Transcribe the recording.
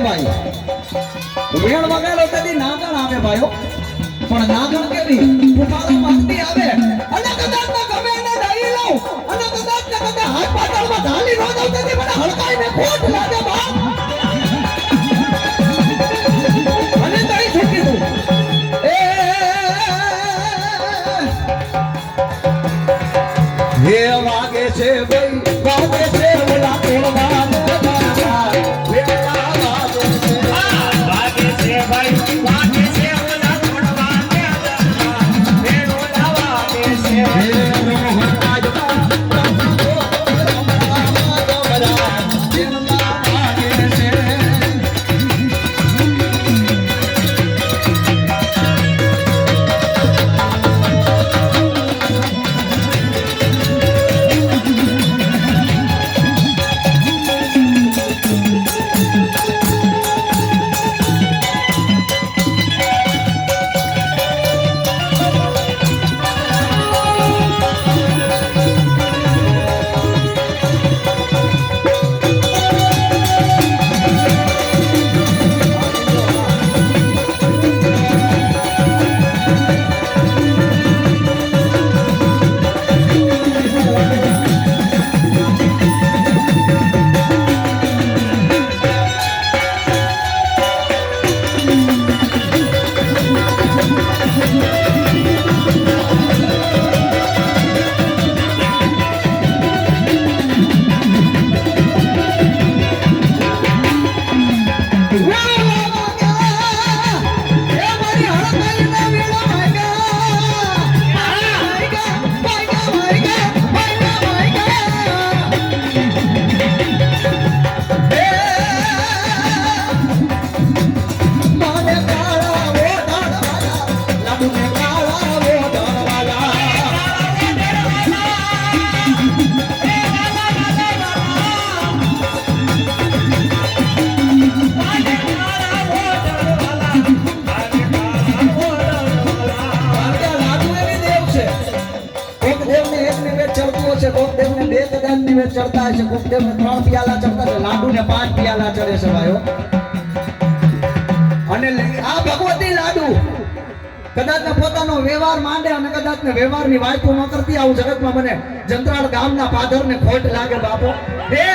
ભાઈ વેણ વગાડો તેથી નાગણ આવે ભાઈઓ પણ નાગણ કેવી ઉપાડો માંગતી આવે અને કદાચ ના ગમે એને ડાળી લઉં અને કદાચ ના કદાચ હાથ પાતળમાં ઢાલી ન દઉં તેથી મને હળકાઈને ખોટ લાગે બાપ અને તઈ છૂટી દઉં એ વાગે છે ભાઈ વાગે છે ઓલા તોડવા ચડતા છે કોક દેવને 3 પિયાલા ચડતા છે લાડુ ને 5 પિયાલા ચડે છે ભાઈઓ અને આ ભગવતી લાડુ કદાચ ને પોતાનો વ્યવહાર માંડે અને કદાચ ને વ્યવહારની વાતો ન કરતી આવું જગતમાં મને જંત્રાળ ગામના પાદર ને ખોટ લાગે બાપો એ